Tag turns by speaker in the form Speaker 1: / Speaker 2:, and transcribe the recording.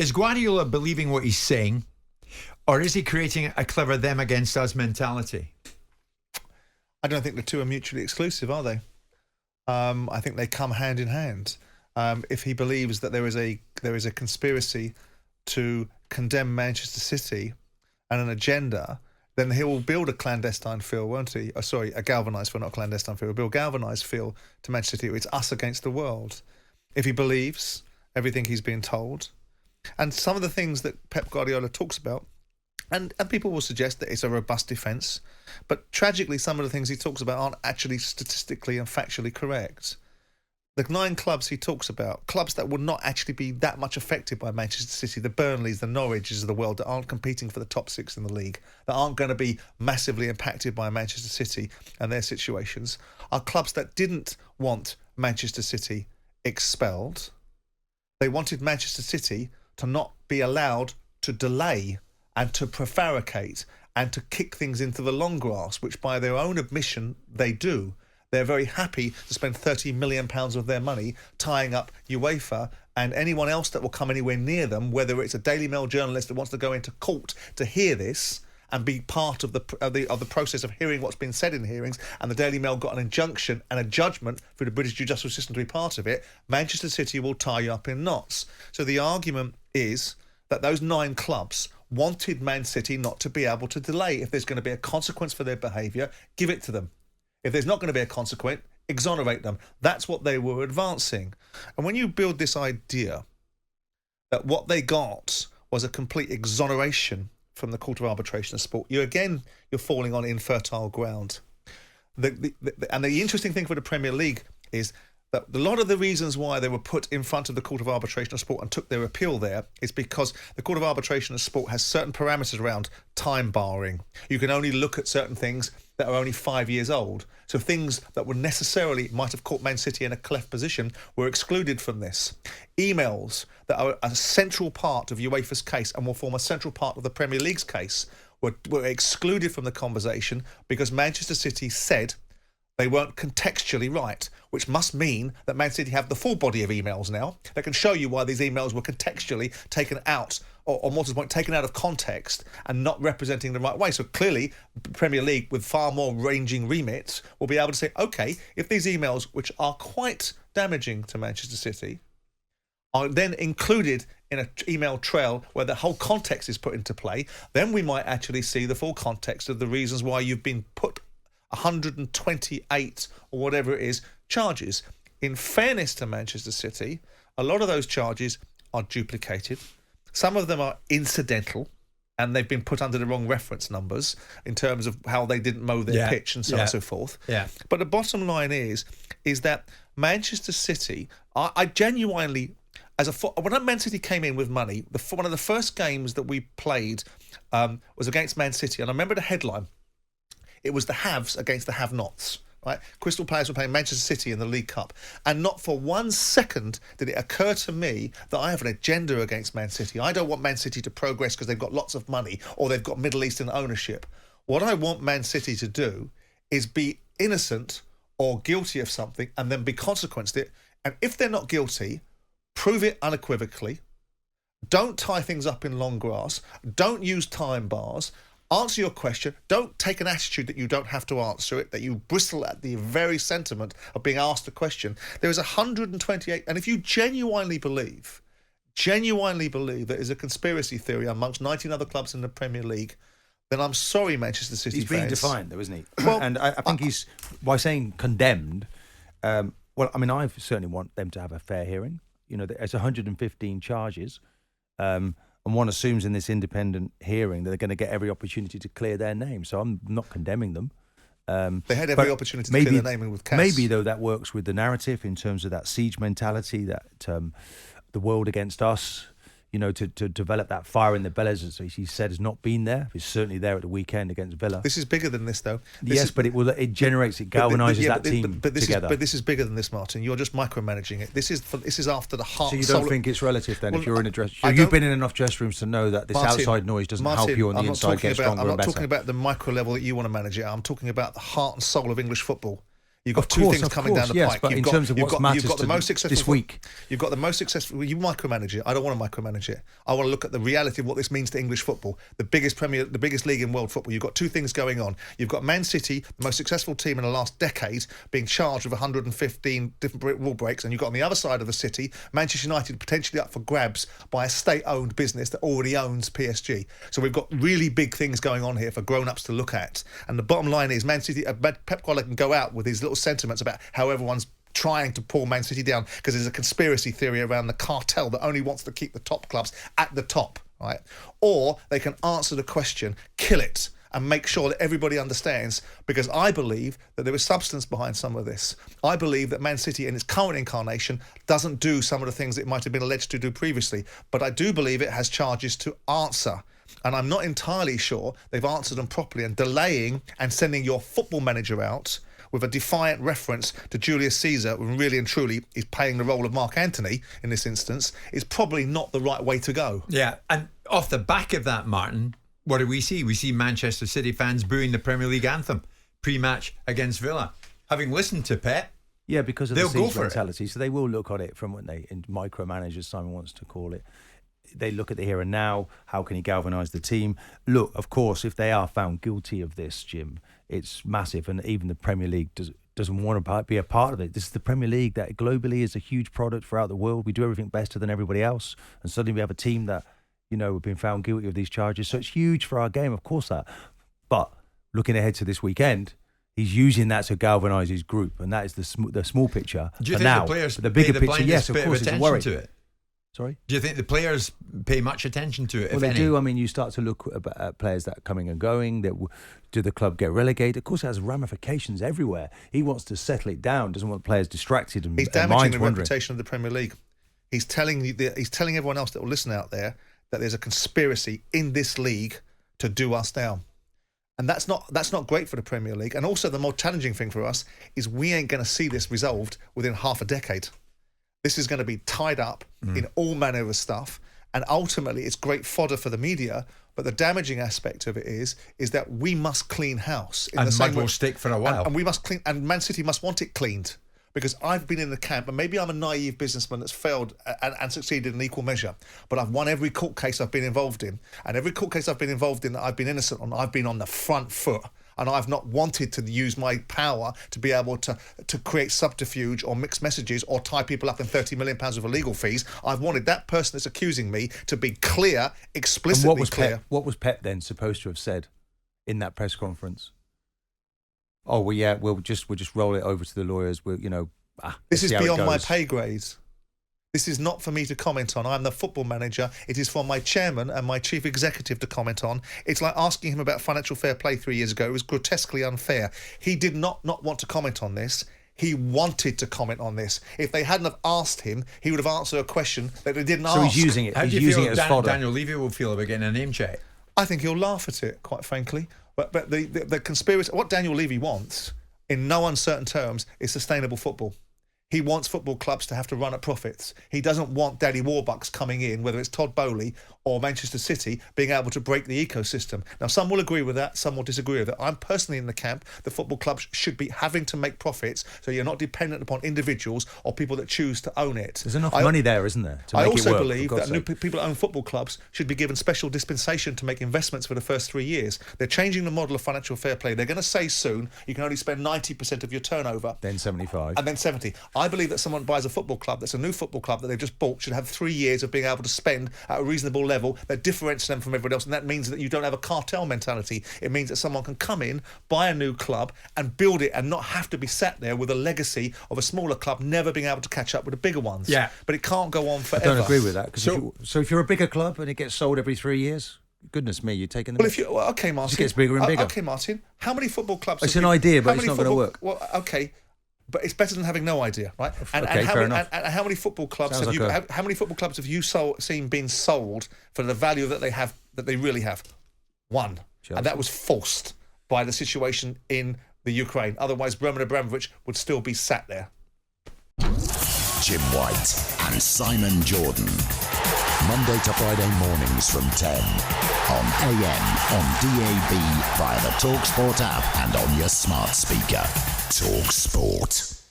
Speaker 1: Is Guardiola believing what he's saying, or is he creating a clever them against us mentality?
Speaker 2: I don't think the two are mutually exclusive, are they? I think they come hand in hand. If he believes that there is a conspiracy to condemn Manchester City and an agenda, then he will build a clandestine feel, won't he? A galvanised feel, not clandestine feel. He'll build a galvanised feel to Manchester City. It's us against the world. If he believes everything he's been told, and some of the things that Pep Guardiola talks about, and people will suggest that it's a robust defence, but tragically some of the things he talks about aren't actually statistically and factually correct. The 9 clubs he talks about, clubs that would not actually be that much affected by Manchester City, the Burnleys, the Norwiches of the world, that aren't competing for the top 6 in the league, that aren't going to be massively impacted by Manchester City and their situations, are clubs that didn't want Manchester City expelled. They wanted Manchester City to not be allowed to delay and to prevaricate and to kick things into the long grass, which by their own admission they do. They're very happy to spend £30 million of their money tying up UEFA and anyone else that will come anywhere near them, whether it's a Daily Mail journalist that wants to go into court to hear this and be part of the process of hearing what's been said in hearings, and the Daily Mail got an injunction and a judgment through the British judicial system to be part of it. Manchester City will tie you up in knots. So the argument is that those 9 clubs wanted Man City not to be able to delay. If there's going to be a consequence for their behaviour, give it to them. If there's not going to be a consequence, exonerate them. That's what they were advancing. And when you build this idea that what they got was a complete exoneration from the Court of Arbitration of Sport, you're falling on infertile ground. And the interesting thing for the Premier League is that a lot of the reasons why they were put in front of the Court of Arbitration of Sport and took their appeal there is because the Court of Arbitration of Sport has certain parameters around time barring. You can only look at certain things that are only 5 years old. So things that would necessarily might have caught Man City in a cleft position were excluded from this. Emails that are a central part of UEFA's case and will form a central part of the Premier League's case were excluded from the conversation because Manchester City said they weren't contextually right, which must mean that Man City have the full body of emails now that can show you why these emails were contextually taken out, or more to the point, taken out of context and not representing the right way. So clearly, the Premier League, with far more ranging remits, will be able to say, OK, if these emails, which are quite damaging to Manchester City, are then included in an email trail where the whole context is put into play, then we might actually see the full context of the reasons why you've been put 128 or whatever it is charges. In fairness to Manchester City, a lot of those charges are duplicated. Some of them are incidental and they've been put under the wrong reference numbers in terms of how they didn't mow their pitch and so on and so forth. Yeah. But the bottom line is that Manchester City, I genuinely, when Man City came in with money, one of the first games that we played was against Man City, and I remember the headline. It was the haves against the have-nots, right? Crystal Palace were playing Manchester City in the League Cup. And not for 1 second did it occur to me that I have an agenda against Man City. I don't want Man City to progress because they've got lots of money or they've got Middle Eastern ownership. What I want Man City to do is be innocent or guilty of something and then be consequenced it. And if they're not guilty, prove it unequivocally. Don't tie things up in long grass. Don't use time bars. Answer your question. Don't take an attitude that you don't have to answer it, that you bristle at the very sentiment of being asked a question. There is 128, and if you genuinely believe there is a conspiracy theory amongst 19 other clubs in the Premier League, then I'm sorry, Manchester City fans.
Speaker 3: He's being defined, though, isn't he? Well, and I think he's, by saying condemned, I certainly want them to have a fair hearing. You know, there's 115 charges. And one assumes in this independent hearing that they're going to get every opportunity to clear their name. So I'm not condemning them.
Speaker 2: They had every opportunity to clear their name with cash.
Speaker 3: Maybe, though, that works with the narrative in terms of that siege mentality, that the world against us, you know, to develop that fire in the bellies, as he said, has not been there. It's certainly there at the weekend against Villa.
Speaker 2: This is bigger than this, though.
Speaker 3: But it galvanises that team together.
Speaker 2: But this is bigger than this, Martin. You're just micromanaging it. This is after the heart.
Speaker 3: So you don't think it's relative then? Well, if you're in a dress, you've been in enough dressing rooms to know that this outside noise doesn't help you on the inside get stronger and better.
Speaker 2: I'm not talking about the micro level that you want to manage it. I'm talking about the heart and soul of English football. You've got
Speaker 3: Of
Speaker 2: two
Speaker 3: course,
Speaker 2: things
Speaker 3: of
Speaker 2: coming
Speaker 3: course,
Speaker 2: down the
Speaker 3: yes,
Speaker 2: pike.
Speaker 3: but in terms of what matters
Speaker 2: you've got the most successful
Speaker 3: this week.
Speaker 2: You've got the most successful. You micromanage it. I don't want to micromanage it. I want to look at the reality of what this means to English football, the biggest league in world football. You've got two things going on. You've got Man City, the most successful team in the last decade, being charged with 115 different rule breaks, and you've got on the other side of the city, Manchester United potentially up for grabs by a state-owned business that already owns PSG. So we've got really big things going on here for grown-ups to look at. And the bottom line is, Man City, Pep Guardiola can go out with his little sentiments about how everyone's trying to pull Man City down because there's a conspiracy theory around the cartel that only wants to keep the top clubs at the top, right? Or they can answer the question, kill it, and make sure that everybody understands, because I believe that there is substance behind some of this. I believe that Man City in its current incarnation doesn't do some of the things it might have been alleged to do previously, but I do believe it has charges to answer. And I'm not entirely sure they've answered them properly, and delaying and sending your football manager out with a defiant reference to Julius Caesar, when really and truly is playing the role of Mark Antony in this instance, is probably not the right way to go.
Speaker 1: Yeah, and off the back of that, Martin, what do we see? We see Manchester City fans booing the Premier League anthem pre-match against Villa. Having listened to Pep,
Speaker 3: Yeah, because of
Speaker 1: they'll
Speaker 3: the
Speaker 1: go
Speaker 3: siege
Speaker 1: for
Speaker 3: mentality. So they will look at it from what they in micromanage, as Simon wants to call it. They look at the here and now. How can he galvanise the team? Look, of course, if they are found guilty of this, Jim, it's massive, and even the Premier League doesn't want to be a part of it. This is the Premier League that globally is a huge product throughout the world. We do everything better than everybody else, and suddenly we have a team that, you know, have been found guilty of these charges. So it's huge for our game, of course that. But looking ahead to this weekend, he's using that to galvanise his group, and that is the small picture.
Speaker 1: do you
Speaker 3: for
Speaker 1: think
Speaker 3: now,
Speaker 1: the players
Speaker 3: the bigger
Speaker 1: pay the
Speaker 3: picture,
Speaker 1: blindest
Speaker 3: yes, of
Speaker 1: bit
Speaker 3: course,
Speaker 1: of
Speaker 3: it's a
Speaker 1: attention
Speaker 3: worry.
Speaker 1: to it?
Speaker 3: Sorry?
Speaker 1: Do you think the players pay much attention to it,
Speaker 3: Well,
Speaker 1: if
Speaker 3: they
Speaker 1: any?
Speaker 3: do. I mean, you start to look at players that are coming and going. Do the club get relegated? Of course, it has ramifications everywhere. He wants to settle it down. Doesn't want players distracted and
Speaker 2: He's
Speaker 3: and
Speaker 2: damaging
Speaker 3: minds
Speaker 2: the
Speaker 3: wandering.
Speaker 2: reputation of the Premier League. He's telling everyone else that will listen out there that there's a conspiracy in this league to do us down. And that's not great for the Premier League. And also the more challenging thing for us is we ain't going to see this resolved within half a decade. This is going to be tied up in all manner of stuff. And ultimately, it's great fodder for the media. But the damaging aspect of it is that we must clean house. In
Speaker 1: and
Speaker 2: the same
Speaker 1: mud
Speaker 2: way,
Speaker 1: will stick for a while.
Speaker 2: and we must clean. And Man City must want it cleaned. Because I've been in the camp, and maybe I'm a naive businessman that's failed and succeeded in equal measure, but I've won every court case I've been involved in. And every court case I've been involved in that I've been innocent on, I've been on the front foot. And I've not wanted to use my power to be able to create subterfuge or mixed messages or tie people up in £30 million of legal fees. I've wanted that person that's accusing me to be clear, explicitly
Speaker 3: And
Speaker 2: clear.
Speaker 3: what was Pep then supposed to have said in that press conference? Oh, well, yeah, we'll just roll it over to the lawyers. We'll,
Speaker 2: This is
Speaker 3: see how it
Speaker 2: beyond my
Speaker 3: goes.
Speaker 2: pay grades. This is not for me to comment on. I'm the football manager. It is for my chairman and my chief executive to comment on. It's like asking him about financial fair play 3 years ago. It was grotesquely unfair. He did not want to comment on this. He wanted to comment on this. If they hadn't have asked him, he would have answered a question that they didn't ask.
Speaker 3: So he's using it.
Speaker 1: How do
Speaker 3: He's
Speaker 1: you
Speaker 3: using
Speaker 1: feel
Speaker 3: it as fodder.
Speaker 1: Daniel Levy will feel about getting a name check?
Speaker 2: I think he'll laugh at it, quite frankly. But the conspiracy, what Daniel Levy wants, in no uncertain terms, is sustainable football. He wants football clubs to have to run at profits. He doesn't want Daddy Warbucks coming in, whether it's Todd Bowley or Manchester City, being able to break the ecosystem. Now, some will agree with that, some will disagree with it. I'm personally in the camp that football clubs should be having to make profits, so you're not dependent upon individuals or people that choose to own it.
Speaker 3: There's enough money there, isn't there, to
Speaker 2: I
Speaker 3: make
Speaker 2: also
Speaker 3: it work,
Speaker 2: believe
Speaker 3: for God's
Speaker 2: that
Speaker 3: sake.
Speaker 2: people that own football clubs should be given special dispensation to make investments for the first 3 years. They're changing the model of financial fair play. They're going to say soon you can only spend 90% of your turnover.
Speaker 3: Then 75.
Speaker 2: And then 70. I believe that someone buys a football club that's a new football club that they've just bought should have 3 years of being able to spend at a reasonable level that differentiates them from everyone else, and that means that you don't have a cartel mentality. It means that someone can come in, buy a new club and build it and not have to be sat there with a legacy of a smaller club never being able to catch up with the bigger ones.
Speaker 1: Yeah.
Speaker 2: But it can't go on
Speaker 3: I
Speaker 2: forever.
Speaker 3: don't agree with that. Cause
Speaker 1: So-
Speaker 3: if you're a bigger club and it gets sold every 3 years, goodness me, you're taking the
Speaker 2: Well, if you okay, Martin.
Speaker 3: It gets bigger and bigger.
Speaker 2: Okay, Martin. How many football clubs?
Speaker 3: It's
Speaker 2: have
Speaker 3: an
Speaker 2: you-
Speaker 3: idea, but
Speaker 2: how
Speaker 3: it's
Speaker 2: many
Speaker 3: not gonna
Speaker 2: football-
Speaker 3: work.
Speaker 2: Well, okay, but it's better than having no idea, right? And
Speaker 3: Okay,
Speaker 2: how
Speaker 3: fair
Speaker 2: many,
Speaker 3: enough.
Speaker 2: and how many football clubs
Speaker 3: Sounds
Speaker 2: have you?
Speaker 3: like
Speaker 2: How many football clubs have you seen being sold for the value that they have? That they really have? One,
Speaker 3: Chelsea.
Speaker 2: and that was forced by the situation in the Ukraine. Otherwise, Roman Abramovich would still be sat there.
Speaker 4: Jim White and Simon Jordan. Monday to Friday mornings from 10 on AM, on DAB, via the talkSPORT app and on your smart speaker. talkSPORT.